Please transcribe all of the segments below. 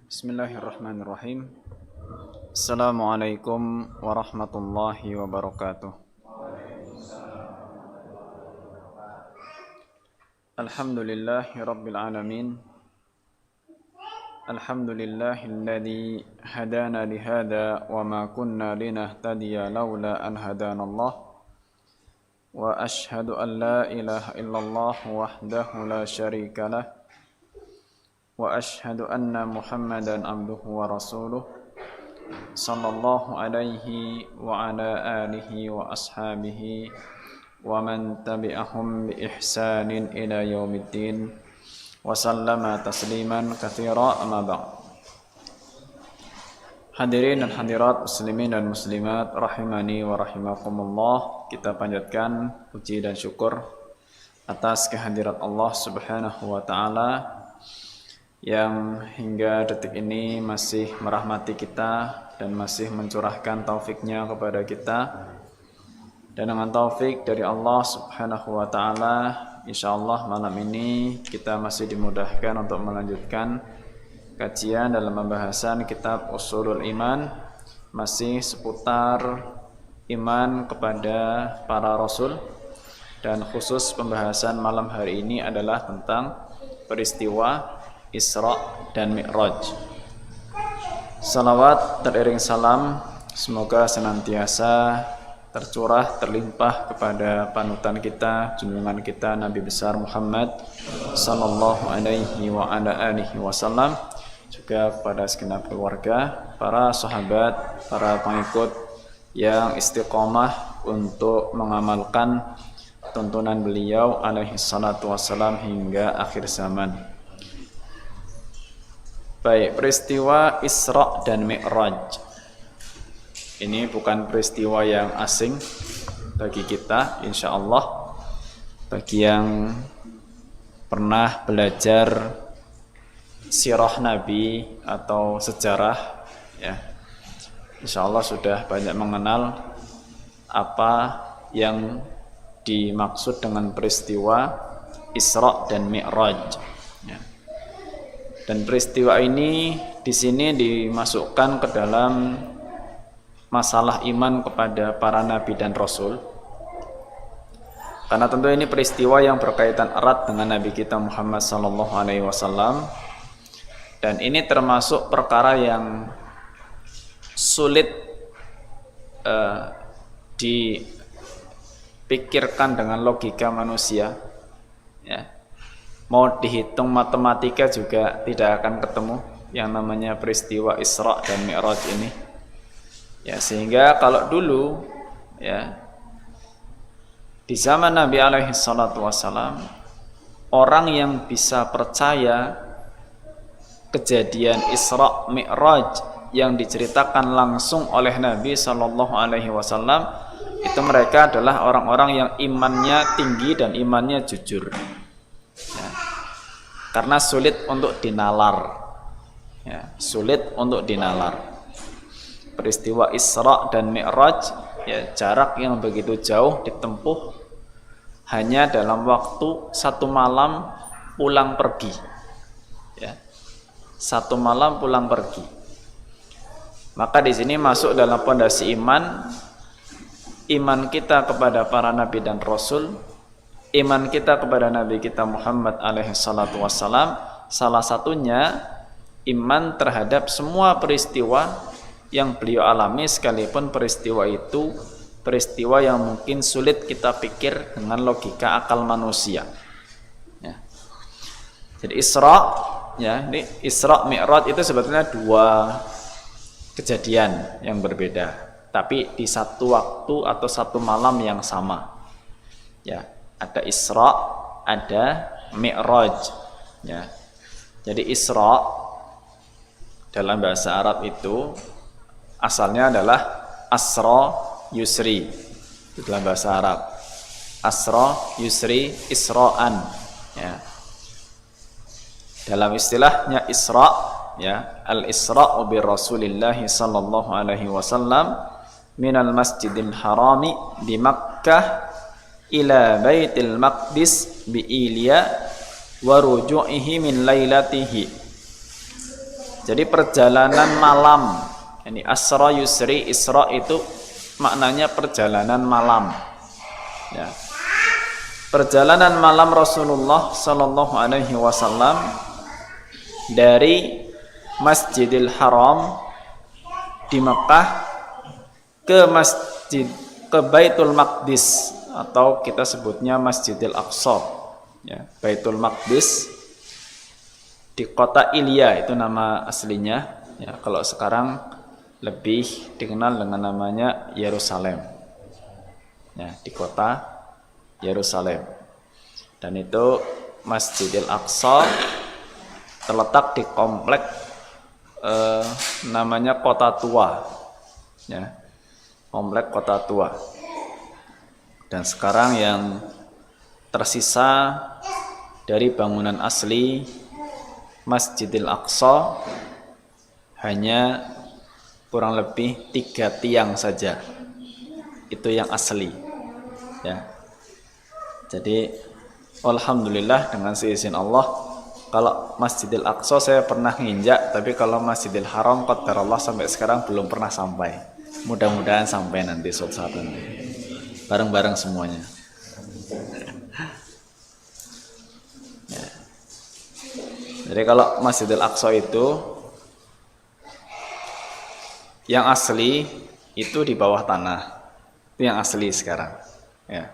Bismillahirrahmanirrahim. Assalamualaikum warahmatullahi wabarakatuh. Alhamdulillahi rabbil alamin. Alhamdulillahilladzi hadana lihada wa ma kunna linahtadiya laula an hadanallah. Wa ashhadu an la ilaha illallah wahdahu la syarika lah. Wa ashhadu anna Muhammadan abduhu wa rasuluh sallallahu alaihi wa ala alihi wa ashabihi wa man tabi'ahum bi ihsanin ila yaumiddin wa sallama tasliman katsira amma ba'd. Hadirin dan hadirat muslimin dan muslimat rahimani wa rahimakumullah, kita panjatkan puji dan syukur atas kehadirat Allah Subhanahu wa taala yang hingga detik ini masih merahmati kita dan masih mencurahkan taufiknya kepada kita. Dan dengan taufik dari Allah Subhanahu wa ta'ala, insyaallah malam ini kita masih dimudahkan untuk melanjutkan kajian dalam pembahasan kitab Ushulul Iman, masih seputar iman kepada para rasul, dan khusus pembahasan malam hari ini adalah tentang peristiwa Isra dan Mi'raj. Salawat teriring salam semoga senantiasa tercurah, terlimpah kepada panutan kita, junjungan kita, Nabi besar Muhammad sallallahu alaihi wa ala alihi wasallam, juga kepada segenap keluarga, para sahabat, para pengikut yang istiqomah untuk mengamalkan tuntunan beliau alaihi salatu wassalam hingga akhir zaman. Baik, peristiwa Isra dan Mi'raj ini bukan peristiwa yang asing bagi kita, insya Allah. Bagi yang pernah belajar sirah Nabi atau sejarah, ya, insya Allah sudah banyak mengenal apa yang dimaksud dengan peristiwa Isra dan Mi'raj. Ya. Dan peristiwa ini di sini dimasukkan ke dalam masalah iman kepada para nabi dan rasul. Karena tentu ini peristiwa yang berkaitan erat dengan Nabi kita Muhammad sallallahu alaihi wasallam. Dan ini termasuk perkara yang sulit dipikirkan dengan logika manusia. Ya. Mau dihitung matematika juga tidak akan ketemu yang namanya peristiwa Isra dan Mi'raj ini. Ya, sehingga kalau dulu, ya, di zaman Nabi alaihi salatu wassalam, orang yang bisa percaya kejadian Isra Mi'raj yang diceritakan langsung oleh Nabi sallallahu alaihi wasallam, itu mereka adalah orang-orang yang imannya tinggi dan imannya jujur. Ya. Karena sulit untuk dinalar, ya, sulit untuk dinalar. Peristiwa Isra dan Mi'raj, ya, jarak yang begitu jauh ditempuh hanya dalam waktu 1 malam pulang pergi, ya, 1 malam pulang pergi. Maka di sini masuk dalam pondasi iman kita kepada para nabi dan rasul. Iman kita kepada Nabi kita Muhammad alaihi salatu wassalam, salah satunya iman terhadap semua peristiwa yang beliau alami, sekalipun peristiwa itu peristiwa yang mungkin sulit kita pikir dengan logika akal manusia. Ya. Jadi Isra, ya, ini Isra Mi'raj itu sebetulnya 2 kejadian yang berbeda, tapi di satu waktu atau 1 malam yang sama. Ya. Ada Isra, ada Mi'raj. Ya. Jadi Isra dalam bahasa Arab itu asalnya adalah Asra Yusri. Itu dalam bahasa Arab. Asra Yusri Isra'an. Ya. Dalam istilahnya Isra, ya, al-Isra'u bi Rasulillah sallallahu alaihi wasallam minal Masjidil Harami di Makkah ila Baitil Maqdis bi Ilya wa ruju'ihi min lailatihi. Jadi perjalanan malam. Ini asra yusri, isra itu maknanya perjalanan malam. Ya. Perjalanan malam Rasulullah sallallahu alaihi wasallam dari Masjidil Haram di Mekah ke Baitul Maqdis atau kita sebutnya Masjidil Aqsa. Ya, Baitul Maqdis di kota Ilya itu nama aslinya. Ya, kalau sekarang lebih dikenal dengan namanya Yerusalem. Ya, di kota Yerusalem. Dan itu Masjidil Aqsa terletak di komplek namanya Kota Tua. Ya, komplek Kota Tua. Dan sekarang yang tersisa dari bangunan asli Masjidil Aqsa hanya kurang lebih 3 tiang saja. Itu yang asli. Ya. Jadi alhamdulillah dengan seizin Allah, kalau Masjidil Aqsa saya pernah nginjak, tapi kalau Masjidil Haram qadarullah sampai sekarang belum pernah sampai. Mudah-mudahan sampai nanti suatu saat nanti. Bareng-bareng semuanya. Ya. Jadi kalau Masjidil Aqsa itu yang asli itu di bawah tanah. Itu yang asli sekarang. Ya.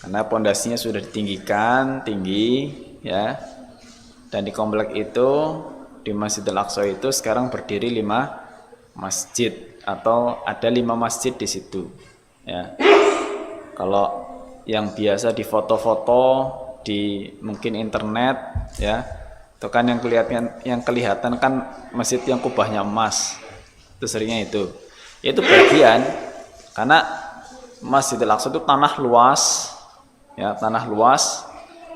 Karena pondasinya sudah ditinggikan tinggi, ya. Dan di komplek itu di Masjidil Aqsa itu sekarang berdiri 5 masjid atau ada 5 masjid di situ. Ya. Kalau yang biasa di foto-foto di mungkin internet, ya, itu kan yang kelihatan kan masjid yang kubahnya emas. Itu seringnya itu. Itu bagian karena Masjidil Aqsa itu tanah luas, ya, tanah luas.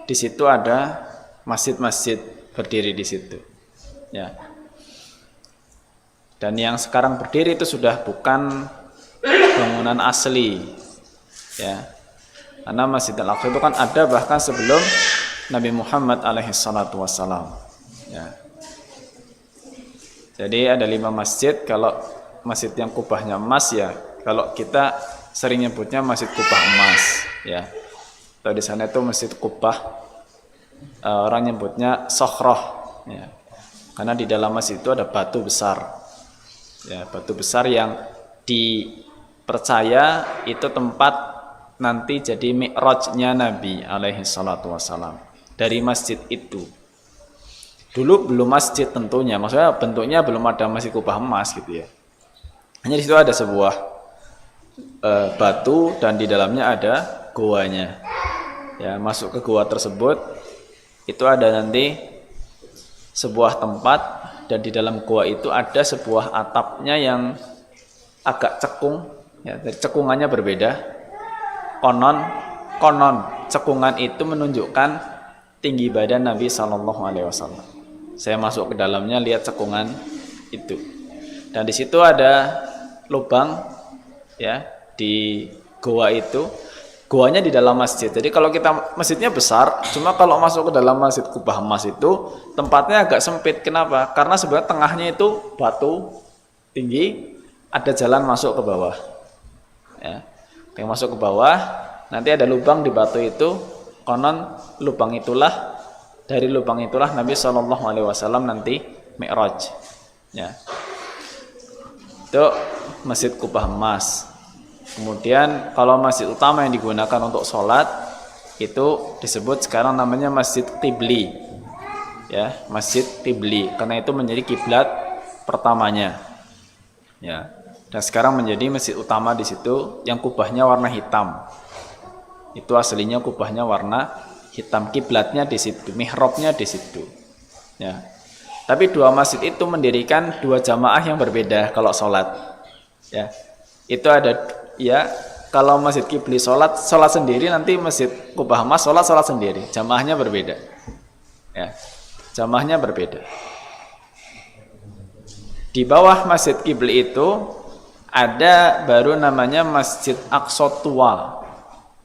Di situ ada masjid-masjid berdiri di situ. Ya. Dan yang sekarang berdiri itu sudah bukan bangunan asli. Ya. Karena Masjidil Aqsa itu kan ada bahkan sebelum Nabi Muhammad alaihi salatu wassalam. Ya. Jadi ada 5 masjid. Kalau masjid yang kubahnya emas, ya, kalau kita sering nyebutnya masjid kubah emas, ya. Atau di sana itu masjid kubah, orang nyebutnya sokhroh, ya. Karena di dalam masjid itu ada batu besar, ya, batu besar yang dipercaya itu tempat nanti jadi mi'rajnya Nabi alaihi salatu wassalam dari masjid itu. Dulu belum masjid tentunya, maksudnya bentuknya belum ada masjid kubah emas gitu, ya. Hanya di situ ada sebuah batu dan di dalamnya ada goanya. Ya, masuk ke gua tersebut itu ada nanti sebuah tempat dan di dalam gua itu ada sebuah atapnya yang agak cekung, ya, cekungannya berbeda. Konon cekungan itu menunjukkan tinggi badan Nabi Shallallahu Alaihi Wasallam. Saya masuk ke dalamnya lihat cekungan itu, dan di situ ada lubang, ya, di goa itu. Goanya di dalam masjid. Jadi kalau kita masjidnya besar, cuma kalau masuk ke dalam masjid kubah emas itu tempatnya agak sempit. Kenapa? Karena sebenarnya tengahnya itu batu tinggi, ada jalan masuk ke bawah. Ya. Yang masuk ke bawah, nanti ada lubang di batu itu. Konon lubang itulah, dari lubang itulah Nabi Shallallahu Alaihi Wasallam nanti mi'raj. Ya. Itu masjid kubah emas. Kemudian kalau masjid utama yang digunakan untuk sholat itu disebut sekarang namanya Masjid Qibli, ya, Masjid Qibli, karena itu menjadi kiblat pertamanya, ya. Dan sekarang menjadi masjid utama di situ yang kubahnya warna hitam. Itu aslinya kubahnya warna hitam, kiblatnya di situ, mihrabnya di situ. Ya. Tapi 2 masjid itu mendirikan 2 jamaah yang berbeda kalau sholat. Ya. Itu ada, ya, kalau masjid Qibli sholat sendiri, nanti masjid kubah emas sholat sendiri, jamaahnya berbeda. Ya. Jamaahnya berbeda. Di bawah masjid Qibli itu ada baru namanya Masjid Aqsa Tua,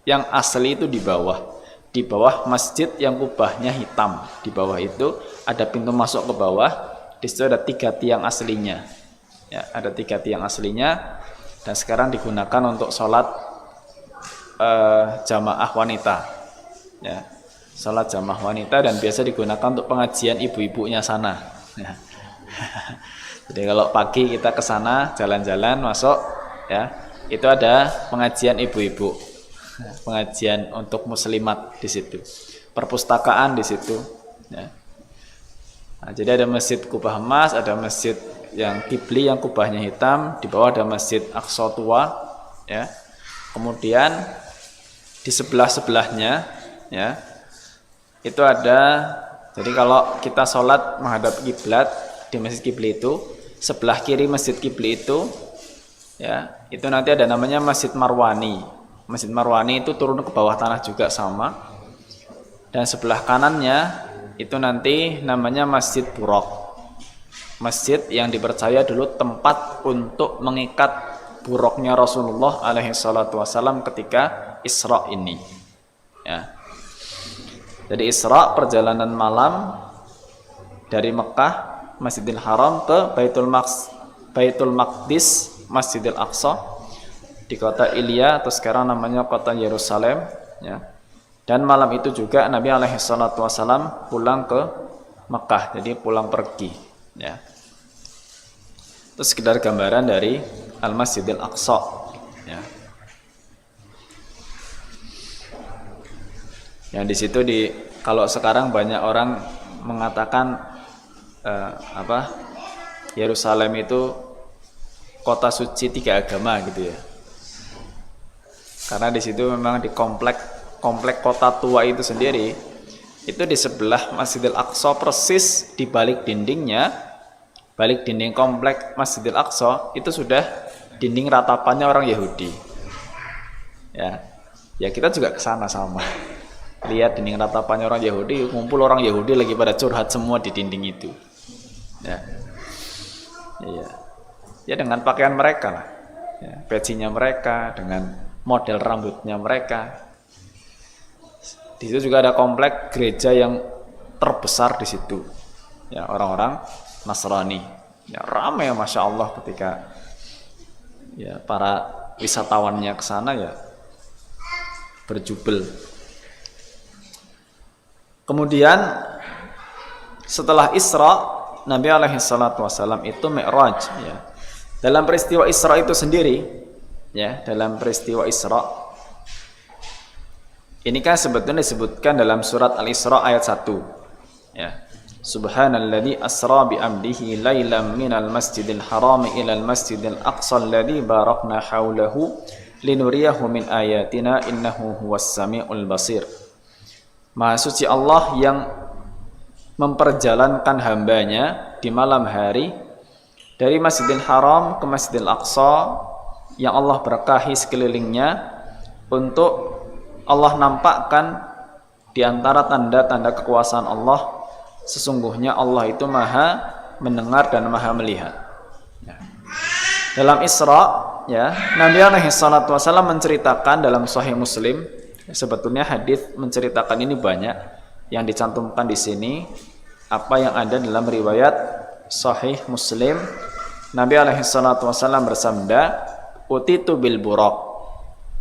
yang asli itu di bawah masjid yang kubahnya hitam. Di bawah itu ada pintu masuk ke bawah. Di Di situ ada 3 tiang aslinya. Ya, ada 3 tiang aslinya dan sekarang digunakan untuk sholat jamaah wanita. Ya, sholat jamaah wanita dan biasa digunakan untuk pengajian ibu-ibunya sana. Ya. Jadi kalau pagi kita ke sana jalan-jalan masuk, ya itu ada pengajian ibu-ibu, pengajian untuk muslimat di situ, perpustakaan di situ. Ya. Nah, jadi ada masjid kubah emas, ada masjid yang kibli yang kubahnya hitam, di bawah ada masjid Aqsa tua, ya. Kemudian di sebelah-sebelahnya, ya, itu ada. Jadi kalau kita sholat menghadap kiblat di masjid kibli itu, sebelah kiri masjid kibli itu, ya, itu nanti ada namanya Masjid Marwani. Masjid Marwani itu turun ke bawah tanah juga sama. Dan sebelah kanannya itu nanti namanya Masjid Buraq. Masjid yang dipercaya dulu tempat untuk mengikat buraqnya Rasulullah alaihi salatu wasallam ketika Isra ini. Ya. Jadi Isra perjalanan malam dari Mekah Masjidil Haram ke Baitul Maqdis Masjidil Aqsa di kota Ilya atau sekarang namanya kota Yerusalem, ya. Dan malam itu juga Nabi alaihi salatu wasallam pulang ke Mekah, jadi pulang pergi, ya. Itu sekedar gambaran dari Al-Masjidil Aqsa, ya. Yang di situ kalau sekarang banyak orang mengatakan Yerusalem itu kota suci 3 agama gitu ya. Karena di situ memang di komplek kota tua itu sendiri, itu di sebelah Masjidil Aqsa persis di balik dindingnya, balik dinding komplek Masjidil Aqsa itu sudah dinding ratapannya orang Yahudi. Ya kita juga kesana sama. Lihat dinding ratapannya orang Yahudi, ngumpul orang Yahudi lagi pada curhat semua di dinding itu. Ya. Iya. Ya dengan pakaian mereka lah. Ya, pecinya mereka, dengan model rambutnya mereka. Di situ juga ada komplek gereja yang terbesar di situ. Ya, orang-orang Nasrani. Ya, ramai Masya Allah ketika ya para wisatawannya ke sana ya berjubel. Kemudian setelah Isra, Nabi alaihi salatu wasallam itu Mi'raj, ya. Dalam peristiwa Isra itu sendiri, ya, dalam peristiwa Isra ini kan sebetulnya disebutkan dalam surat Al-Isra ayat 1, ya. Subhanalladzi asra bi 'abdihi lailan minal masjidil haram ilal masjidil aqsa alladzi barakna haulahu linuriyahu min ayatina innahu huwas samiul basir. Maha suci Allah yang memperjalankan hambanya di malam hari dari Masjidil Haram ke Masjidil Aqsa yang Allah berkahi sekelilingnya, untuk Allah nampakkan di antara tanda-tanda kekuasaan Allah, sesungguhnya Allah itu maha mendengar dan maha melihat. Ya. Dalam Isra, ya, Nabi alaihi salatu wasallam menceritakan dalam Sahih Muslim, sebetulnya hadis menceritakan ini banyak, yang dicantumkan di sini apa yang ada dalam riwayat Sahih Muslim. Nabi alaihi salatu wasallam bersabda, utitu bil buraq,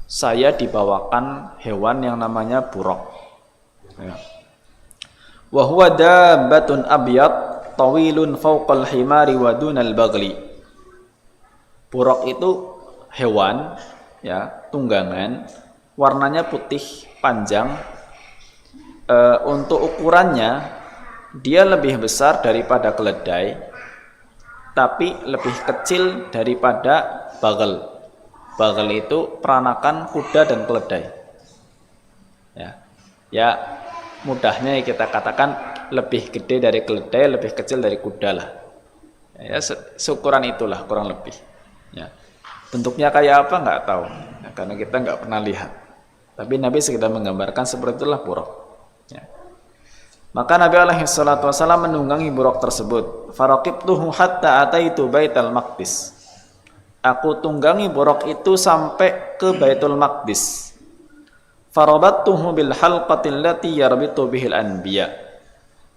saya dibawakan hewan yang namanya buraq, ya. Wa huwa dabbatun abyad tawilun fawqal himari wa dunal bagli. Buraq itu hewan, ya, tunggangan, warnanya putih, panjang. Untuk ukurannya dia lebih besar daripada keledai, tapi lebih kecil daripada bagel. Bagel itu peranakan kuda dan keledai. Ya, mudahnya kita katakan lebih gede dari keledai, lebih kecil dari kuda lah. Ya, seukuran itulah kurang lebih. Ya. Bentuknya kayak apa nggak tahu, ya, karena kita nggak pernah lihat. Tapi Nabi sekedar menggambarkan seperti itulah buraq. Ya. Maka Nabi alaihi salatu wasallam menunggangi buraq tersebut. Faraqibtuhu hatta ataitu Baitul Maqdis. Aku tunggangi buraq itu sampai ke Baitul Maqdis. Farabattuhu bil halqatil lati yarbitu bihil anbiya.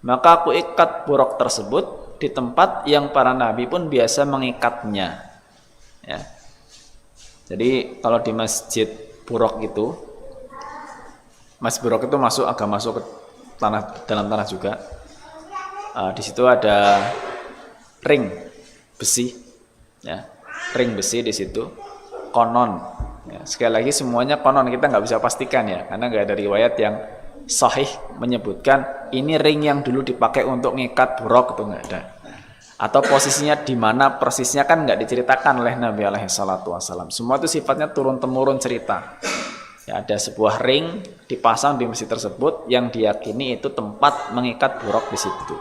Maka aku ikat buraq tersebut di tempat yang para nabi pun biasa mengikatnya. Ya. Jadi kalau di Masjid Buraq itu, Masjid Buraq itu agak masuk ke dalam tanah juga. Di situ ada ring besi, ya, ring besi di situ. Konon, ya, sekali lagi semuanya konon, kita nggak bisa pastikan ya, karena nggak ada riwayat yang sahih menyebutkan ini ring yang dulu dipakai untuk ngikat Buraq, itu nggak ada. Atau posisinya di mana persisnya kan nggak diceritakan oleh Nabi alaihi salatu wasallam. Semua itu sifatnya turun-temurun cerita. Ya, ada sebuah ring dipasang di masjid tersebut yang diyakini itu tempat mengikat Buraq di situ.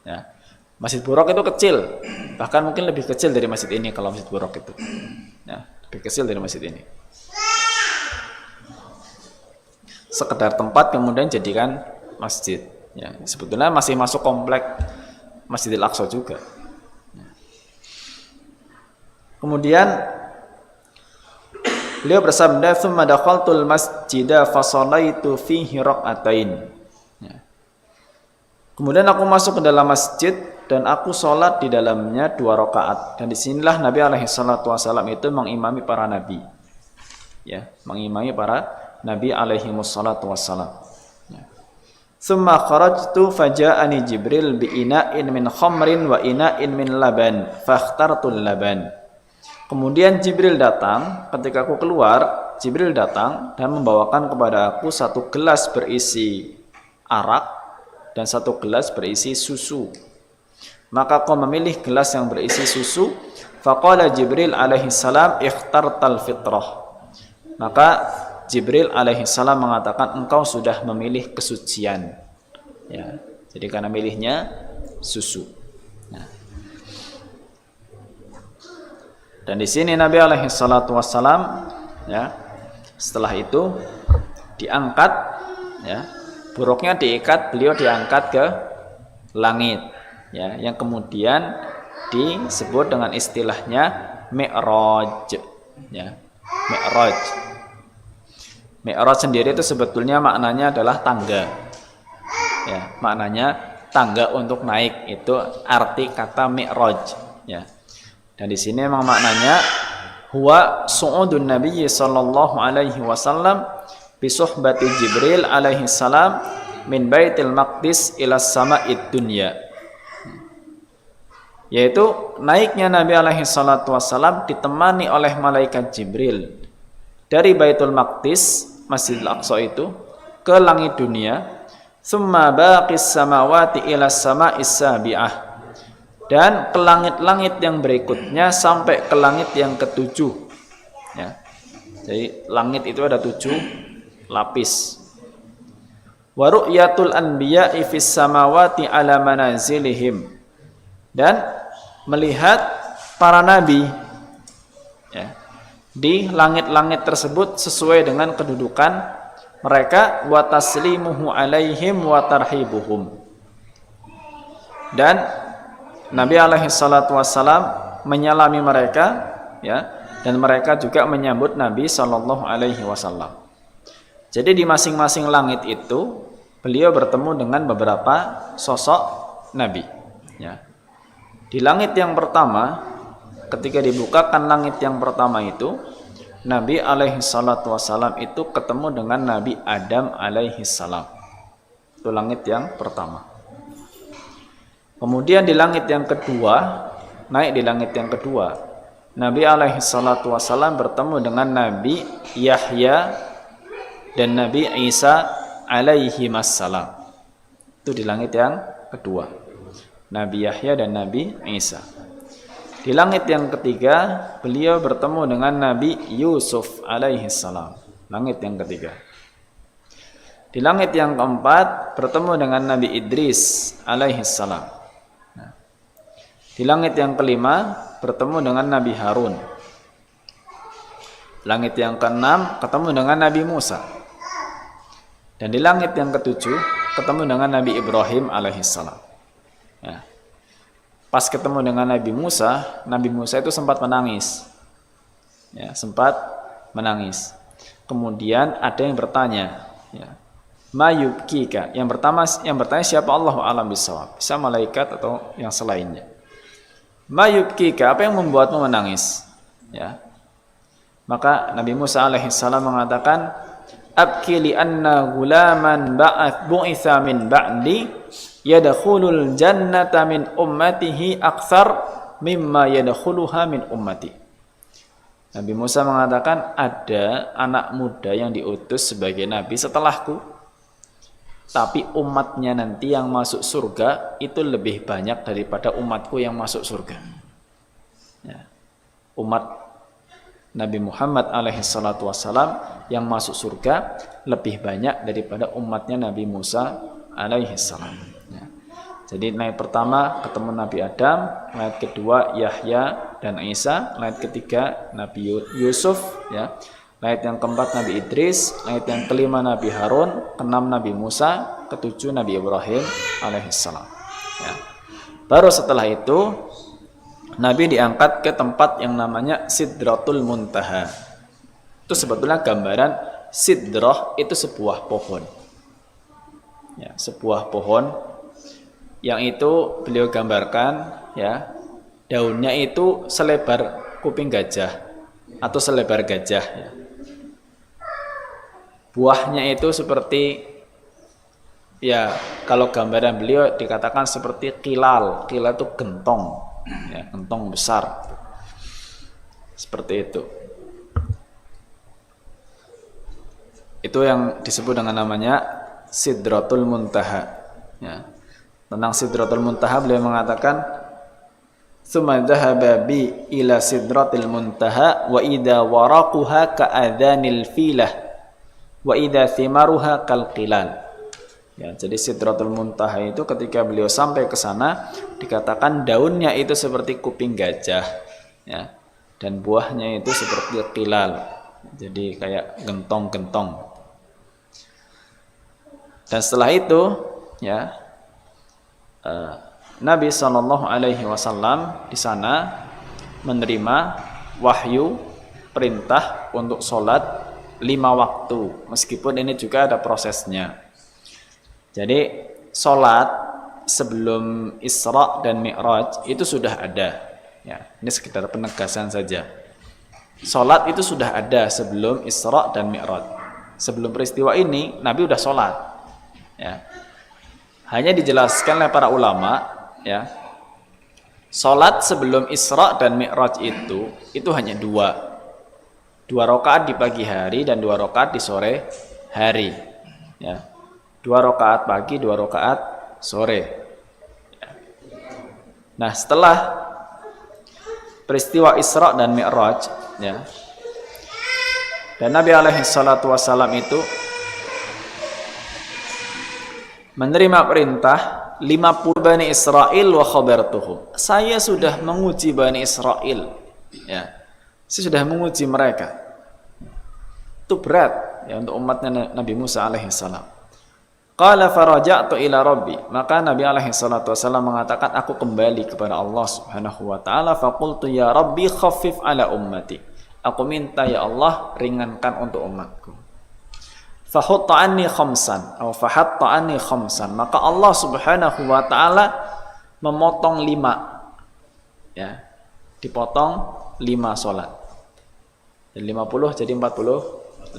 Ya. Masjid Buraq itu kecil, bahkan mungkin lebih kecil dari masjid ini kalau Masjid Buraq itu. Ya, lebih kecil dari masjid ini. Sekedar tempat kemudian jadikan masjid. Ya, sebetulnya masih masuk komplek Masjidil Aqsa juga. Kemudian beliau bersabda, "Tsumma dakhaltul masjida fa shallaitu fihi rak'atain." Ya. Kemudian aku masuk ke dalam masjid dan aku sholat di dalamnya 2 rakaat. Dan disinilah Nabi alaihi salatu wasallam itu mengimami para nabi. Ya, mengimami para nabi alaihi wassalatu wassalam. Tsumma kharajtu faja'ani Jibril bi ina'in min khamrin wa ina'in min laban fakhtartul laban. Kemudian Jibril datang, ketika aku keluar, Jibril datang dan membawakan kepada aku 1 gelas berisi arak dan 1 gelas berisi susu. Maka aku memilih gelas yang berisi susu. Faqala Jibril alaihi salam ikhtartal fitrah. Maka Jibril alaihi salam mengatakan engkau sudah memilih kesucian. Ya, jadi karena milihnya susu. Nah. Dan di sini Nabi alaihi salatu wassalam, ya, setelah itu diangkat, ya, buruknya diikat, beliau diangkat ke langit, ya, yang kemudian disebut dengan istilahnya Mi'raj, ya, Mi'raj. Mi'raj sendiri itu sebetulnya maknanya adalah tangga. Ya, maknanya tangga untuk naik, itu arti kata Mi'raj, ya. Dan di sini memang maknanya huwa su'udun Nabi sallallahu alaihi wasallam bi suhbati Jibril alaihi salam min Baitul Maqdis ila sama'id dunya. Yaitu naiknya Nabi alaihi salatu wasallam ditemani oleh malaikat Jibril dari Baitul Maqdis, Masjidil Aqsa itu, ke langit dunia, summa baqis samawati ila sama'is sabi'ah, dan ke langit-langit yang berikutnya sampai ke langit yang ke-7. Ya. Jadi langit itu ada 7 lapis. Wa ru'yatul anbiya'i fis samawati ala manazilihim, dan melihat para nabi, ya, di langit-langit tersebut sesuai dengan kedudukan mereka, wa taslimuhu alaihim wa tarhibuhum, dan Nabi alaihi salatu wassalam menyalami mereka, ya, dan mereka juga menyambut Nabi sallallahu alaihi wasallam. Jadi di masing-masing langit itu beliau bertemu dengan beberapa sosok nabi, ya. Di langit yang pertama, ketika dibukakan langit yang pertama itu, Nabi alaihi salatu wassalam itu ketemu dengan Nabi Adam alaihi salam. Itu langit yang pertama. Kemudian di langit yang kedua, naik di langit yang kedua, Nabi alaihi salatu wassalam bertemu dengan Nabi Yahya dan Nabi Isa alaihi wassalam. Itu di langit yang kedua, Nabi Yahya dan Nabi Isa. Di langit yang ketiga, beliau bertemu dengan Nabi Yusuf alaihi salam. Langit yang ketiga. Di langit yang keempat, bertemu dengan Nabi Idris alaihi salam. Di langit yang kelima, bertemu dengan Nabi Harun. Langit yang keenam, ketemu dengan Nabi Musa. Dan di langit yang ketujuh, ketemu dengan Nabi Ibrahim alaihi salam. Ya. Pas ketemu dengan Nabi Musa itu sempat menangis. Ya, sempat menangis. Kemudian ada yang bertanya, ya, Mayubkika. Yang bertanya siapa? Allahu a'lam bishawab. Bisa malaikat atau yang selainnya. Mayubkika, apa yang membuatmu menangis? Ya. Maka Nabi Musa alaihissalam mengatakan, abki li anna gulaman bu'itha min ba'di yadkhulul jannata min ummatihi aktsar mimma yadkhuluha min ummati. Nabi Musa mengatakan, ada anak muda yang diutus sebagai nabi setelahku, tapi umatnya nanti yang masuk surga itu lebih banyak daripada umatku yang masuk surga. Ya. Umat Nabi Muhammad alaihissalatu wassalam yang masuk surga lebih banyak daripada umatnya Nabi Musa alaihissalam. Ya. Jadi ayat pertama ketemu Nabi Adam, ayat kedua Yahya dan Isa, ayat ketiga Nabi Yusuf, ya. Ayat yang keempat Nabi Idris, ayat yang kelima Nabi Harun, keenam Nabi Musa, ketujuh Nabi Ibrahim alaihissalam. Ya. Baru setelah itu Nabi diangkat ke tempat yang namanya Sidratul Muntaha. Itu sebetulnya gambaran sidrah itu sebuah pohon. Ya, sebuah pohon yang itu beliau gambarkan, ya, daunnya itu selebar kuping gajah atau selebar gajah. Ya. Buahnya itu seperti, ya, kalau gambaran beliau dikatakan seperti kilal. Kilal itu gentong, ya, gentong besar, seperti itu. Itu yang disebut dengan namanya Sidratul Muntaha. Ya. Tentang Sidratul Muntaha beliau mengatakan, "Tsumma dhahaba bi ila Sidratil Muntaha wa idza waraquha ka'adhanil filah wa idza thimaruha kalqilal." Ya, jadi Sidratul Muntaha itu ketika beliau sampai ke sana dikatakan daunnya itu seperti kuping gajah, ya, dan buahnya itu seperti qilal, jadi kayak gentong-gentong. Dan setelah itu, ya, Nabi Shallallahu Alaihi Wasallam di sana menerima wahyu perintah untuk sholat 5 waktu, meskipun ini juga ada prosesnya. Jadi sholat sebelum Isra dan Mi'raj itu sudah ada. Ya, ini sekedar penegasan saja. Sholat itu sudah ada sebelum Isra dan Mi'raj. Sebelum peristiwa ini Nabi udah sholat. Ya. Hanya dijelaskan oleh para ulama, ya, sholat sebelum Isra dan Mi'raj itu hanya 2 rakaat di pagi hari dan 2 rakaat di sore hari, ya. 2 rakaat pagi, 2 rakaat sore. Nah, setelah peristiwa Isra dan Mi'raj, ya, dan Nabi alaihi salatu wassalam itu menerima perintah 50 Bani Israel wa khabartuhum. Saya sudah menguji Bani Israel, ya. Saya sudah menguji mereka. Itu berat, ya, untuk umatnya Nabi Musa alaihi salam. Qala faraja'tu ila rabbi. Maka Nabi alaihi salatu wasallam mengatakan, aku kembali kepada Allah Subhanahu wa taala, faqultu ya rabbi khaffif ala ummati. Aku minta, ya Allah, ringankan untuk umatku. Fahatta anni khamsan atau fahatta anni khamsan. Maka Allah Subhanahu wa taala memotong 5. Ya. Dipotong 5 salat. Dari 50 jadi 45.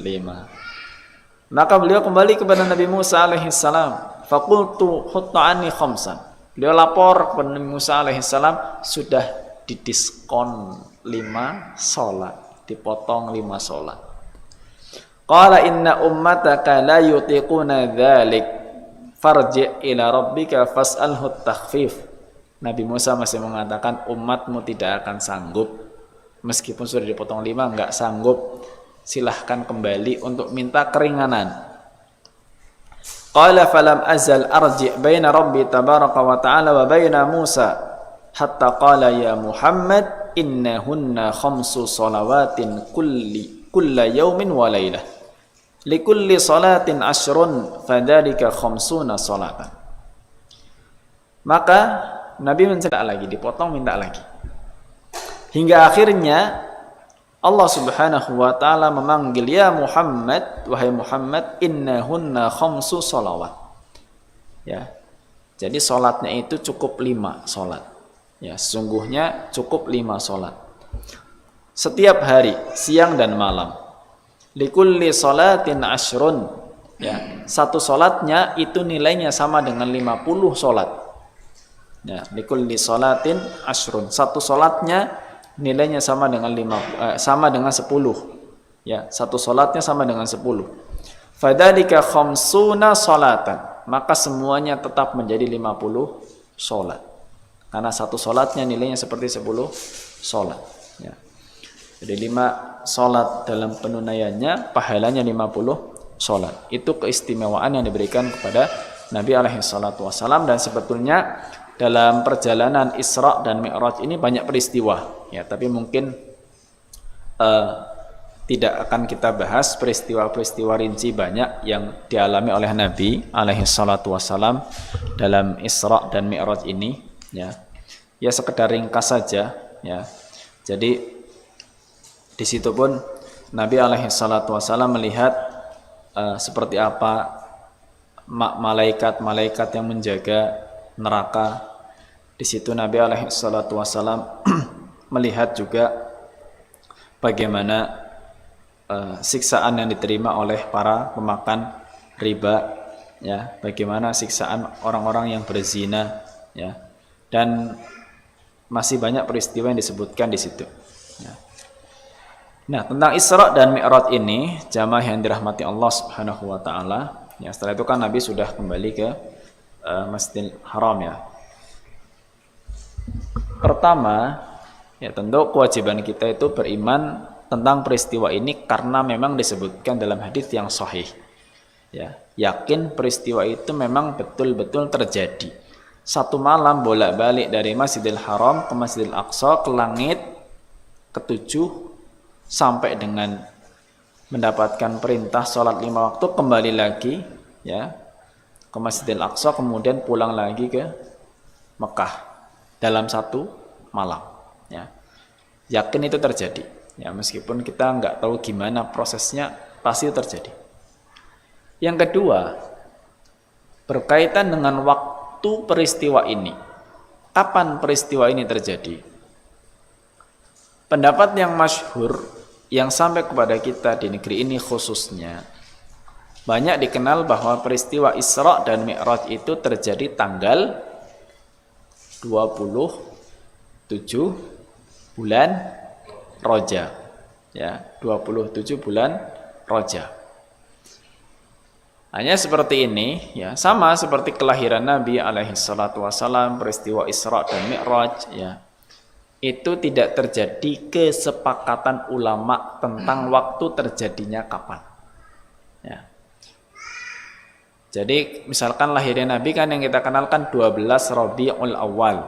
Maka beliau kembali kepada Nabi Musa alaihi salam. Faqultu hutta anni khamsan. Beliau lapor kepada Nabi Musa alaihi salam, sudah didiskon 5 salat, dipotong 5 salat. Qala inna ummataka la yutiquna dzalik farji' ila rabbika fas'alhu at-takhfif. Nabi Musa masih mengatakan umatmu tidak akan sanggup, meskipun sudah dipotong 5 enggak sanggup, silahkan kembali untuk minta keringanan. Qala falam azal arji' baina rabbi tabaraka wa ta'ala wa baina Musa hatta qala ya Muhammad innahunna khamsu salawatin kulla yawmin wa laylah. Likulli salatin ashrun fadzalika khamsuna salatan. Maka Nabi minta lagi, dipotong minta lagi. Hingga akhirnya Allah Subhanahu wa taala memanggil, ya Muhammad, wahai Muhammad, innahunna khamsu sholawat. Ya. Jadi salatnya itu cukup 5 salat. Ya, sesungguhnya cukup 5 salat. Setiap hari, siang dan malam. Likulli salatin ashrun. Ya, satu salatnya itu nilainya sama dengan 50 salat. Ya, likulli salatin ashrun. Satu salatnya nilainya sama dengan 10. Ya, satu salatnya sama dengan 10. Fadzalika khamsuna salatan. Maka semuanya tetap menjadi 50 salat. Karena satu salatnya nilainya seperti 10 salat. Ya. Jadi 5 salat dalam penunaiannya pahalanya 50 salat. Itu keistimewaan yang diberikan kepada Nabi alaihi salatu wasallam. Dan sebetulnya dalam perjalanan Isra dan Mi'raj ini banyak peristiwa, ya, tapi mungkin tidak akan kita bahas peristiwa-peristiwa rinci banyak yang dialami oleh Nabi alaihi salatu wasallam dalam Isra dan Mi'raj ini, ya. Ya sekedar ringkas saja, ya. Jadi di situ pun Nabi alaihi salatu wasallam melihat seperti apa malaikat-malaikat yang menjaga neraka. Di situ Nabi alaihi salatu wasallam melihat juga bagaimana siksaan yang diterima oleh para pemakan riba, ya, bagaimana siksaan orang-orang yang berzina, ya, dan masih banyak peristiwa yang disebutkan di situ. Ya. Nah, tentang Isra dan Mi'raj ini, jamaah yang dirahmati Allah Subhanahu wa taala, ya, setelah itu kan Nabi sudah kembali ke Masjidil Haram, ya. Pertama, ya tentu kewajiban kita itu beriman tentang peristiwa ini karena memang disebutkan dalam hadis yang sahih. Ya, yakin peristiwa itu memang betul-betul terjadi. Satu malam bolak-balik dari Masjidil Haram ke Masjidil Aqsa ke langit ke-7 sampai dengan mendapatkan perintah sholat 5 waktu, kembali lagi, ya, ke Masjidil Aqsa, kemudian pulang lagi ke Mekah dalam satu malam, ya. Yakin itu terjadi, ya, meskipun kita nggak tahu gimana prosesnya, pasti itu terjadi. Yang kedua, berkaitan dengan waktu peristiwa ini. Kapan peristiwa ini terjadi? Pendapat yang masyhur yang sampai kepada kita di negeri ini khususnya, banyak dikenal bahwa peristiwa Isra dan Mi'raj itu terjadi tanggal 27 bulan Rajab, ya, 27 bulan Rajab. Hanya seperti ini, ya, sama seperti kelahiran Nabi alaihi salatu wasallam, peristiwa Isra dan Mi'raj, ya, itu tidak terjadi kesepakatan ulama tentang waktu terjadinya kapan, ya. Jadi misalkan lahirnya Nabi kan yang kita kenalkan 12 Rabiul Awal,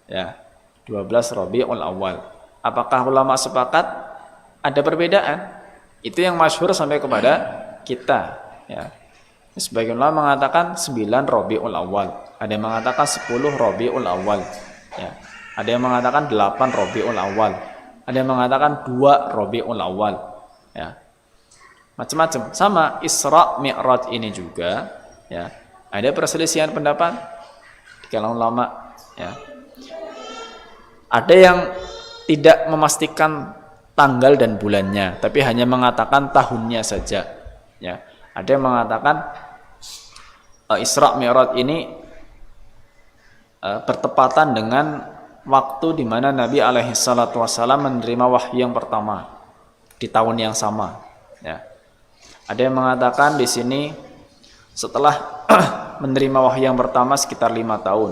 ya, 12 Rabiul Awal. Apakah ulama sepakat? Ada perbedaan. Itu yang masyhur sampai kepada kita, ya. Sebagian ulama mengatakan 9 Rabiul Awal, ada yang mengatakan 10 Rabiul Awal, ya. Ada yang mengatakan 8 Rabiul Awal, ada yang mengatakan 2 Rabiul Awal, ya. Macam-macam. Sama Isra Mi'raj ini juga, ya, ada perselisihan pendapat di kalangan ulama, ya. Ada yang tidak memastikan tanggal dan bulannya, tapi hanya mengatakan tahunnya saja, ya. Ada yang mengatakan Isra Mi'raj ini bertepatan dengan waktu di mana Nabi alaihi salatu wasallam menerima wahyu yang pertama di tahun yang sama, ya. Ada yang mengatakan di sini setelah menerima wahyu yang pertama sekitar 5 tahun.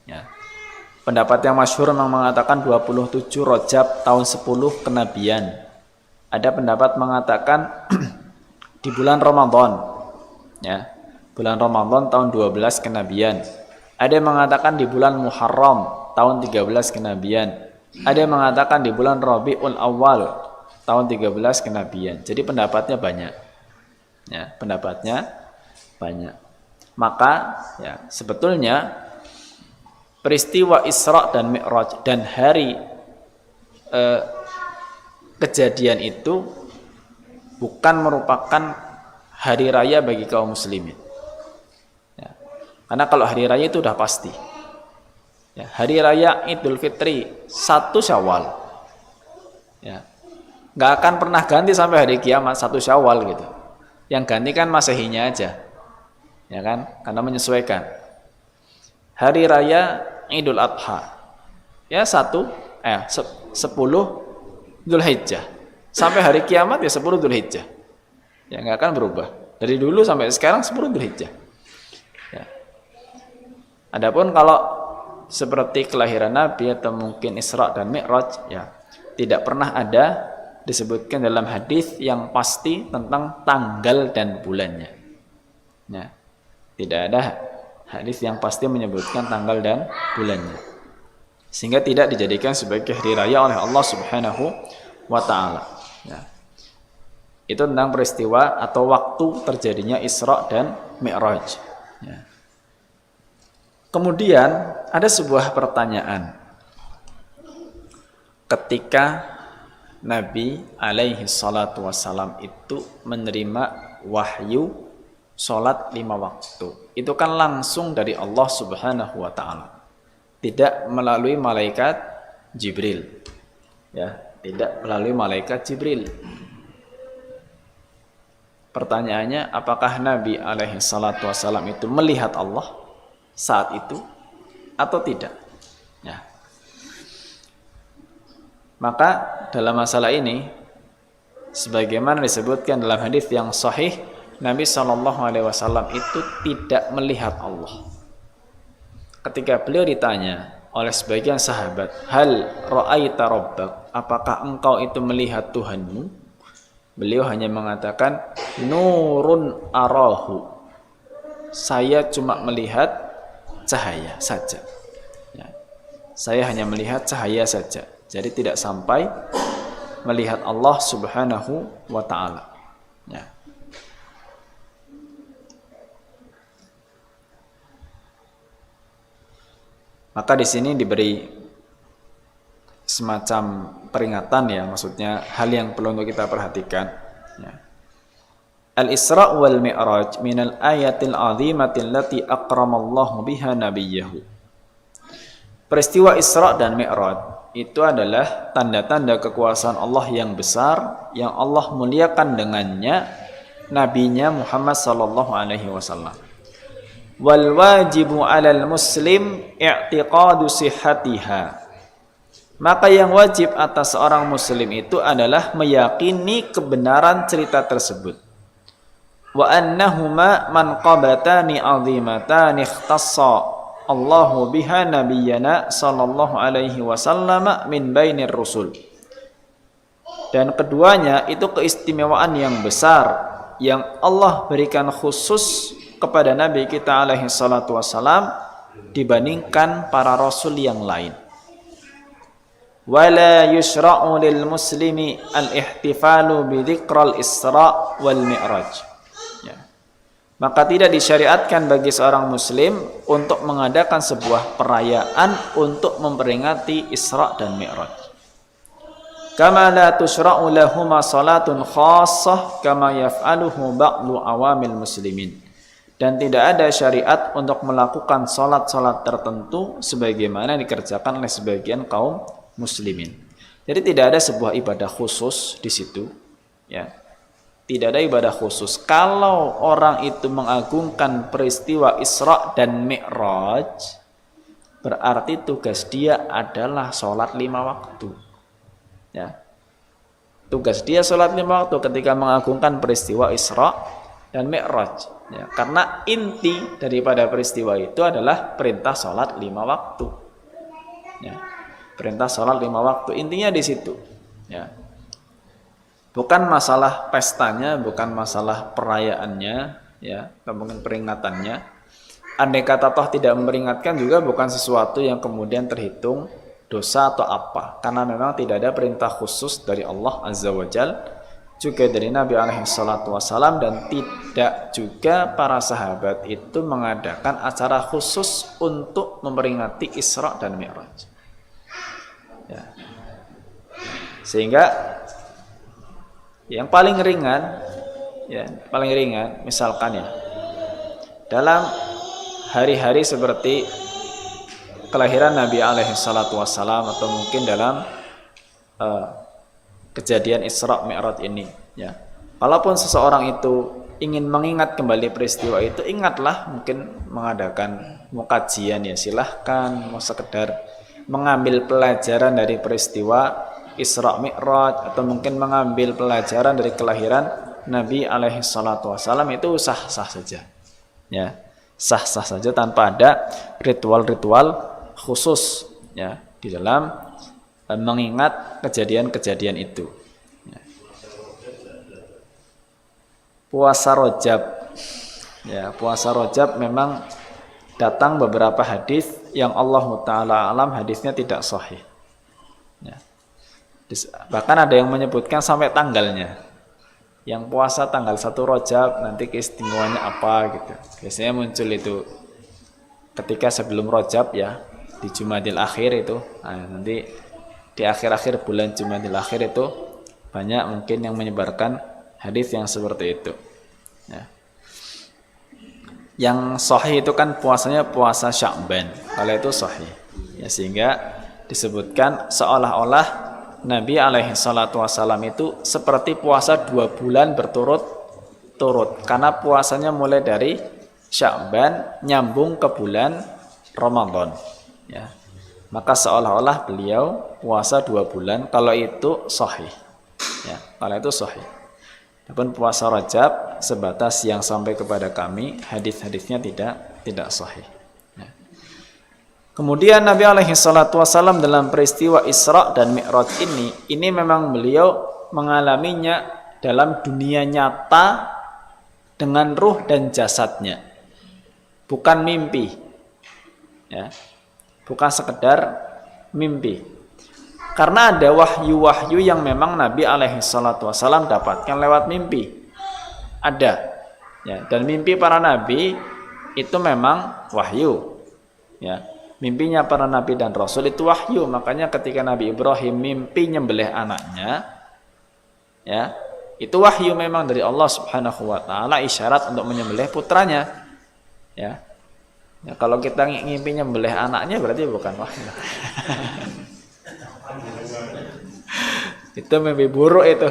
Ya. Pendapat yang masyhur memang mengatakan 27 Rajab tahun 10 kenabian. Ada pendapat mengatakan di bulan Ramadan, ya, bulan Ramadan tahun 12 kenabian. Ada yang mengatakan di bulan Muharram tahun 13 kenabian. Ada yang mengatakan di bulan Rabiul Awal tahun 13 kenabian. Jadi pendapatnya banyak, ya, pendapatnya banyak. Maka, ya, sebetulnya peristiwa Isra dan Mi'raj dan hari kejadian itu bukan merupakan hari raya bagi kaum muslimin. Ya. Karena kalau hari raya itu udah pasti. Ya, hari raya Idul Fitri 1 Syawal. Ya. Nggak akan pernah ganti sampai hari kiamat 1 Syawal gitu. Yang ganti kan Masehinya aja. Ya kan? Karena menyesuaikan. Hari raya Idul Adha. Ya 10 Dzulhijjah. Sampai hari kiamat ya 10 Dzulhijjah. Ya nggak akan berubah. Dari dulu sampai sekarang 10 Dzulhijjah. Ya. Adapun kalau seperti kelahiran Nabi atau mungkin Isra dan Mi'raj, ya tidak pernah ada disebutkan dalam hadis yang pasti tentang tanggal dan bulannya. Ya. Tidak ada hadis yang pasti menyebutkan tanggal dan bulannya. Sehingga tidak dijadikan sebagai hari raya oleh Allah Subhanahu wa taala. Ya. Itu tentang peristiwa atau waktu terjadinya Isra dan Mi'raj. Ya. Kemudian ada sebuah pertanyaan. Ketika Nabi alaihi salatu wassalam itu menerima wahyu sholat 5 waktu. Itu kan langsung dari Allah Subhanahu wa ta'ala. Tidak melalui malaikat Jibril. Ya, tidak melalui malaikat Jibril. Pertanyaannya, apakah Nabi alaihi salatu wassalam itu melihat Allah saat itu atau tidak? Ya. Maka dalam masalah ini, sebagaimana disebutkan dalam hadis yang sahih, Nabi SAW itu tidak melihat Allah. Ketika beliau ditanya oleh sebagian sahabat, hal ra'aita rabbak, apakah engkau itu melihat Tuhanmu? Beliau hanya mengatakan, nurun arahu, saya cuma melihat cahaya saja. Ya. Saya hanya melihat cahaya saja. Jadi tidak sampai melihat Allah Subhanahu wa ta'ala. Ya. Maka di sini diberi semacam peringatan, ya, maksudnya hal yang perlu untuk kita perhatikan. Ya. Al-Isra wal Mi'raj minal ayatil azimatil lati akramallahu biha nabiyahu. Peristiwa Isra dan Mi'raj itu adalah tanda-tanda kekuasaan Allah yang besar yang Allah muliakan dengannya nabinya Muhammad sallallahu alaihi wasallam. Wal wajibu 'alal muslim i'tiqadu sihhatiha. Maka yang wajib atas seorang muslim itu adalah meyakini kebenaran cerita tersebut. Wa annahuma manqabatani 'azimatani ikhtassa Allahu biha nabiyyana sallallahu alaihi wasallam min bainir rusul. Dan keduanya itu keistimewaan yang besar yang Allah berikan khusus kepada Nabi kita alaihi salatu wassalam dibandingkan para rasul yang lain. Wala yushra'u lil muslimi al-ihtifalu bi dzikral Isra wal Mi'raj. Ya. Maka tidak disyariatkan bagi seorang muslim untuk mengadakan sebuah perayaan untuk memperingati Isra dan Mi'raj. Kama la tushra'u lahuma salatun khassah kama yaf'aluhu ba'du awamil muslimin. Dan tidak ada syariat untuk melakukan salat-salat tertentu sebagaimana dikerjakan oleh sebagian kaum muslimin. Jadi tidak ada sebuah ibadah khusus di situ, ya. Tidak ada ibadah khusus. Kalau orang itu mengagungkan peristiwa Isra dan Mi'raj, berarti tugas dia adalah sholat 5 waktu. Ya. Tugas dia sholat 5 waktu ketika mengagungkan peristiwa Isra dan Mi'raj. Ya. Karena inti daripada peristiwa itu adalah perintah sholat 5 waktu. Ya. Perintah sholat 5 waktu, intinya di situ. Ya. Bukan masalah pestanya, bukan masalah perayaannya, ya, atau mungkin peringatannya. Andai kata toh tidak memperingatkan juga bukan sesuatu yang kemudian terhitung dosa atau apa, karena memang tidak ada perintah khusus dari Allah Azza wa Jal, juga dari Nabi alaihi salatu wassalam, dan tidak juga para sahabat itu mengadakan acara khusus untuk memperingati Isra dan Mi'raj. Ya. Sehingga Yang paling ringan, ya, paling ringan, misalkan ya, dalam hari-hari seperti kelahiran Nabi alaihi salatu wassalam, atau mungkin dalam kejadian Isra Mi'raj ini, ya. Kalaupun seseorang itu ingin mengingat kembali peristiwa itu, ingatlah, mungkin mengadakan kajian, ya silahkan, mau sekedar mengambil pelajaran dari peristiwa Isra Mi'raj, atau mungkin mengambil pelajaran dari kelahiran Nabi alaihi salatu wassalam, itu sah-sah saja, ya, sah-sah saja tanpa ada ritual-ritual khusus, ya, di dalam mengingat kejadian-kejadian itu, ya. Puasa Rajab, ya, puasa Rajab memang datang beberapa hadis yang Allah Ta'ala alam hadisnya tidak sahih, ya. Bahkan ada yang menyebutkan sampai tanggalnya. Yang puasa tanggal 1 Rajab nanti keistimewaannya apa gitu. Biasanya muncul itu ketika sebelum Rajab, ya, di Jumadil Akhir itu. Nah, nanti di akhir-akhir bulan Jumadil Akhir itu banyak mungkin yang menyebarkan hadis yang seperti itu, ya. Yang sahih itu kan puasanya puasa Sya'ban. Kalau itu sahih, ya, sehingga disebutkan seolah-olah Nabi alaihi salatu wassalam itu seperti puasa 2 bulan berturut-turut, karena puasanya mulai dari Sya'ban nyambung ke bulan Ramadan, ya. Maka seolah-olah beliau puasa 2 bulan, kalau itu sahih, ya, kalau itu sahih. Adapun puasa Rajab sebatas yang sampai kepada kami, hadis-hadisnya tidak sahih. Kemudian Nabi alaihi salatu wassalam dalam peristiwa Isra dan Mi'raj ini memang beliau mengalaminya dalam dunia nyata dengan ruh dan jasadnya, bukan mimpi, ya, bukan sekedar mimpi. Karena ada wahyu-wahyu yang memang Nabi alaihi salatu wassalam dapatkan lewat mimpi, ada, ya, dan mimpi para nabi itu memang wahyu, ya. Mimpinya para nabi dan rasul itu wahyu. Makanya ketika Nabi Ibrahim mimpi nyembelih anaknya, ya, itu wahyu memang dari Allah Subhanahu wa taala, isyarat untuk menyembelih putranya, ya. Ya, kalau kita ngimpi nyembelih anaknya berarti bukan wahyu. Itu mimpi buruk itu.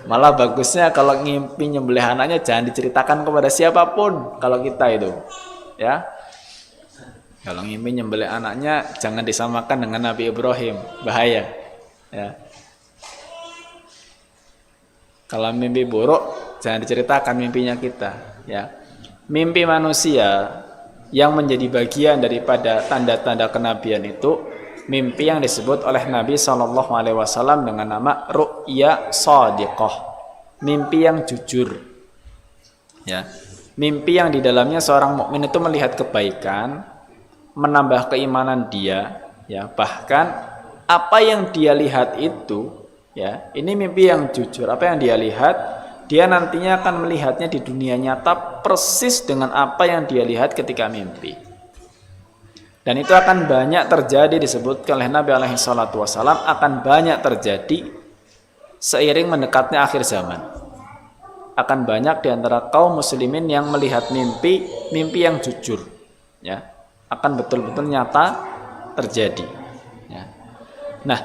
Malah bagusnya kalau ngimpi nyembelih anaknya jangan diceritakan kepada siapapun kalau kita itu, ya. Kalau ngimpi nyembelih anaknya jangan disamakan dengan Nabi Ibrahim, bahaya, ya. Kalau mimpi buruk jangan diceritakan mimpinya kita, ya. Mimpi manusia yang menjadi bagian daripada tanda-tanda kenabian itu mimpi yang disebut oleh Nabi SAW dengan nama ru'ya shadiqah, mimpi yang jujur, ya. Mimpi yang di dalamnya seorang mukmin itu melihat kebaikan, menambah keimanan dia, ya, bahkan apa yang dia lihat itu, ya, ini mimpi yang jujur. Apa yang dia lihat, dia nantinya akan melihatnya di dunia nyata persis dengan apa yang dia lihat ketika mimpi. Dan itu akan banyak terjadi, disebutkan oleh Nabi alaihi salatu wassalam, akan banyak terjadi seiring mendekatnya akhir zaman. Akan banyak di antara kaum muslimin yang melihat mimpi yang jujur, ya, akan betul-betul nyata terjadi, ya. Nah,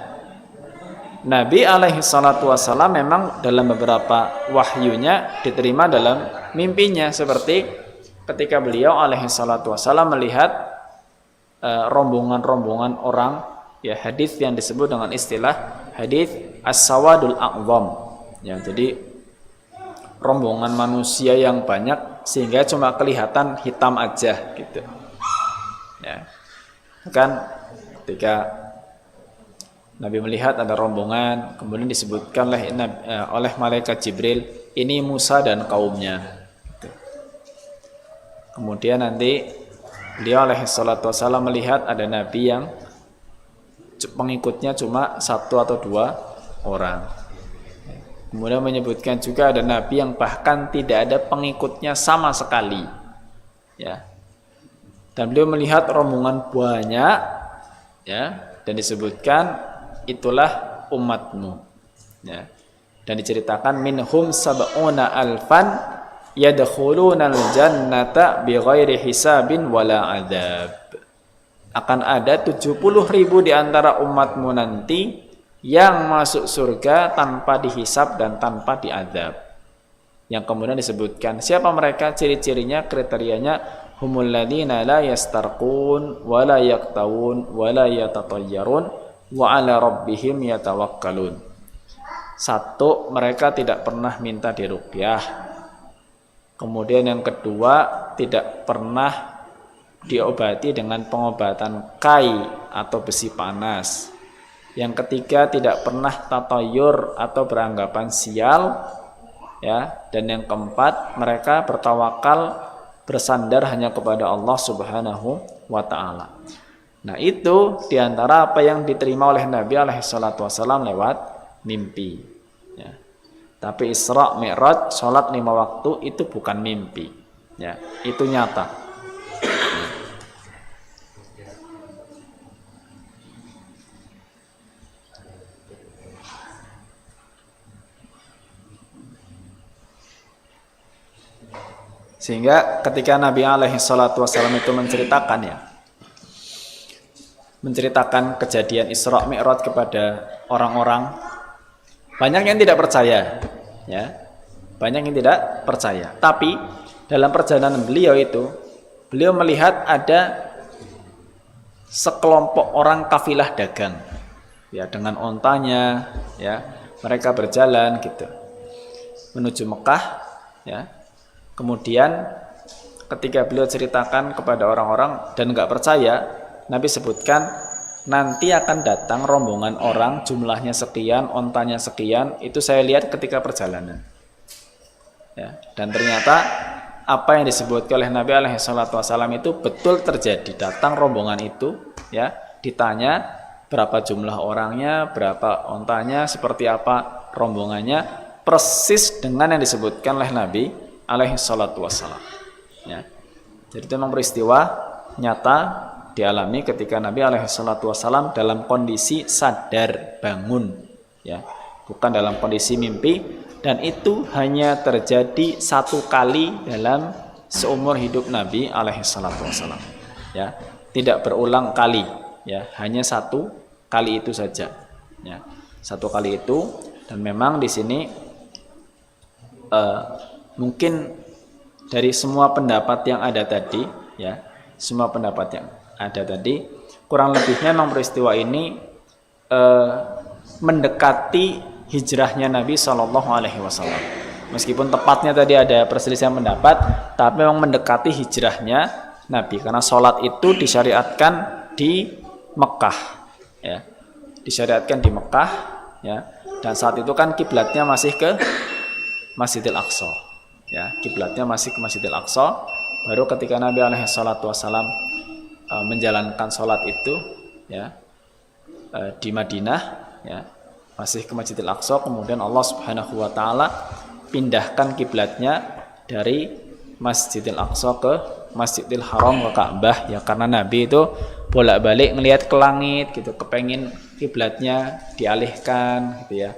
Nabi alaihi salatu wassalam memang dalam beberapa wahyunya diterima dalam mimpinya, seperti ketika beliau alaihi salatu wassalam melihat rombongan-rombongan orang, ya, hadis yang disebut dengan istilah hadis as-sawadul a'zam, ya. Jadi rombongan manusia yang banyak sehingga cuma kelihatan hitam aja gitu, ya. Kan ketika Nabi melihat ada rombongan, kemudian disebutkan oleh malaikat Jibril, ini Musa dan kaumnya, gitu. Kemudian nanti beliau alaihi salatu wassalam melihat ada nabi yang pengikutnya cuma 1 atau 2 orang. Kemudian menyebutkan juga ada nabi yang bahkan tidak ada pengikutnya sama sekali, ya. Dan beliau melihat rombongan banyak, ya, dan disebutkan itulah umatmu, ya. Dan diceritakan minhum sab'una alfan yadkhulunal jannata bighairi hisabin wala adzab. Akan ada 70.000 di antara umatmu nanti yang masuk surga tanpa dihisab dan tanpa diadzab. Yang kemudian disebutkan siapa mereka, ciri-cirinya, kriterianya, humul ladzina la yastarqun wa la yaqtawun wa la yatatayyarun wa ala rabbihim yatawakkalun. Satu, mereka tidak pernah minta diruqyah. Kemudian yang kedua, tidak pernah diobati dengan pengobatan kai atau besi panas. Yang ketiga, tidak pernah tatayur atau beranggapan sial, ya. Dan yang keempat, mereka bertawakal, bersandar hanya kepada Allah Subhanahu wa taala. Nah, itu diantara apa yang diterima oleh Nabi alaihi salatu wasallam lewat mimpi, ya. Tapi Isra Mi'raj, sholat 5 waktu itu bukan mimpi, ya, itu nyata. Sehingga ketika Nabi alaihi salatu wasallam itu menceritakan, ya, menceritakan kejadian Isra Mi'raj kepada orang-orang, banyak yang tidak percaya, ya, banyak yang tidak percaya. Tapi dalam perjalanan beliau itu, beliau melihat ada sekelompok orang kafilah dagang, ya, dengan ontanya, ya, mereka berjalan gitu menuju Mekah, ya. Kemudian ketika beliau ceritakan kepada orang-orang dan nggak percaya, Nabi sebutkan nanti akan datang rombongan orang, jumlahnya sekian, ontanya sekian, itu saya lihat ketika perjalanan, ya. Dan ternyata apa yang disebutkan oleh Nabi alaihi salatu wasallam itu betul terjadi. Datang rombongan itu, ya, ditanya berapa jumlah orangnya, berapa ontanya, seperti apa rombongannya, persis dengan yang disebutkan oleh Nabi alaihi salatu wasallam, ya. Jadi itu memang peristiwa nyata dialami ketika Nabi alaihi salatu wasallam dalam kondisi sadar bangun, ya, bukan dalam kondisi mimpi. Dan itu hanya terjadi 1 kali dalam seumur hidup Nabi alaihi salatu wasallam, ya, tidak berulang kali, ya, hanya 1 kali itu saja, ya, 1 kali itu. Dan memang di sini mungkin dari semua pendapat yang ada tadi, ya, semua pendapat yang ada tadi, kurang lebihnya memang peristiwa ini mendekati hijrahnya Nabi Shallallahu Alaihi Wasallam. Meskipun tepatnya tadi ada perselisihan pendapat, tapi memang mendekati hijrahnya Nabi, karena sholat itu disyariatkan di Mekah, ya, disyariatkan di Mekah, ya. Dan saat itu kan kiblatnya masih ke Masjidil Aqsa, ya, kiblatnya masih ke Masjidil Aqsa. Baru ketika Nabi alaihi salatu wasallam menjalankan sholat itu, ya, di Madinah, ya, masih ke Masjidil Aqsa, kemudian Allah Subhanahu wa taala pindahkan kiblatnya dari Masjidil Aqsa ke Masjidil Haram, ke Ka'bah, ya, karena Nabi itu bolak-balik ngelihat ke langit gitu, kepengin kiblatnya dialihkan gitu, ya,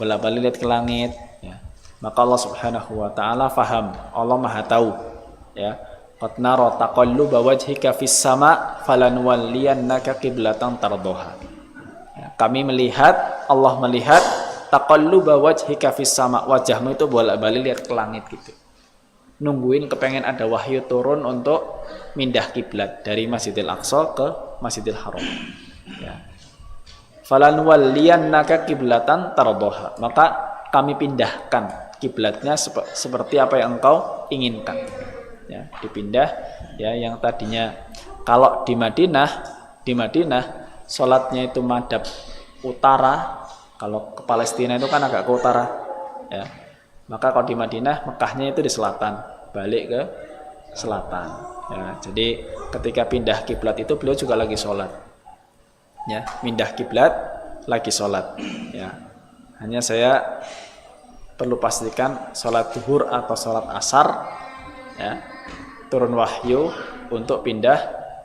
bolak-balik lihat ke langit, ya. Maka Allah Subhanahu wa taala faham, Allah Maha tahu, ya. Qad nara taqalluba wajhika fis sama falanwalliyannaka qiblatan tardoha. Ya, kami melihat, Allah melihat taqalluba wajhika fis sama, wajahmu itu bolak-balik lihat ke langit gitu. Nungguin kepengen ada wahyu turun untuk mindah kiblat dari Masjidil Aqsa ke Masjidil Haram. Ya. Falanwalliyannaka qiblatan tardoha. Maka kami pindahkan kiblatnya seperti apa yang engkau inginkan. Ya, dipindah, ya, yang tadinya kalau di Madinah sholatnya itu madhab utara, kalau ke Palestina itu kan agak ke utara, ya. Maka kalau di Madinah, Mekahnya itu di selatan, balik ke selatan, ya. Jadi ketika pindah kiblat itu beliau juga lagi sholat, ya, pindah kiblat lagi sholat, ya. Hanya saya perlu pastikan sholat zuhur atau sholat asar, ya, turun wahyu untuk pindah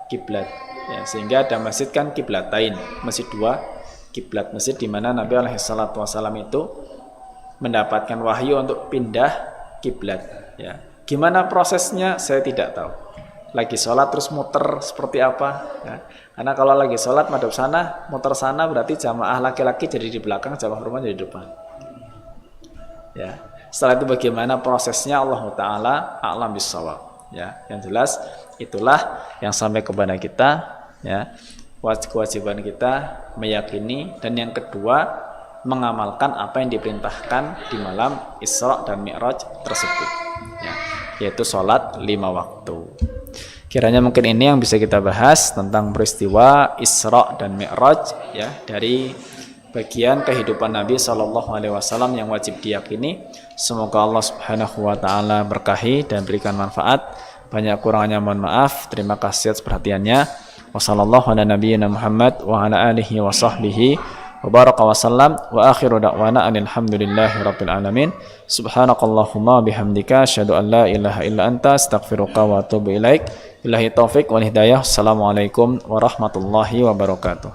kiblat, ya, sehingga ada masjid kan kiblatain, masjid 2 kiblat, masjid di mana Nabi alaihi salatu wasallam itu mendapatkan wahyu untuk pindah kiblat. Ya. Gimana prosesnya saya tidak tahu. Lagi sholat terus muter seperti apa? Ya. Karena kalau lagi sholat madhab sana, muter sana berarti jamaah laki-laki jadi di belakang, jamaah perempuan jadi di depan. Ya. Setelah itu bagaimana prosesnya Allah Ta'ala a'lam bissawab. Ya, yang jelas itulah yang sampai kepada kita, ya. Kewajiban kita meyakini, dan yang kedua mengamalkan apa yang diperintahkan di malam Isra dan Mi'raj tersebut, ya, yaitu sholat 5 waktu. Kiranya mungkin ini yang bisa kita bahas tentang peristiwa Isra dan Mi'raj, ya, dari bagian kehidupan Nabi SAW yang wajib diyakini. Semoga Allah Subhanahu wa Ta'ala berkahi dan berikan manfaat. Banyak kurangnya mohon maaf. Terima kasih atas perhatiannya. Wassallallahu ala nabiyyina Muhammad wa ala alihi wa sahbihi wa baraka wa sallam, wa akhiru da'wana alhamdulillahi rabbil alamin. Subhanakallahumma bihamdika asyhadu an la ilaha illa anta astaghfiruka wa atubu ilaik. Billahi taufik wal hidayah. Assalamualaikum warahmatullahi wabarakatuh.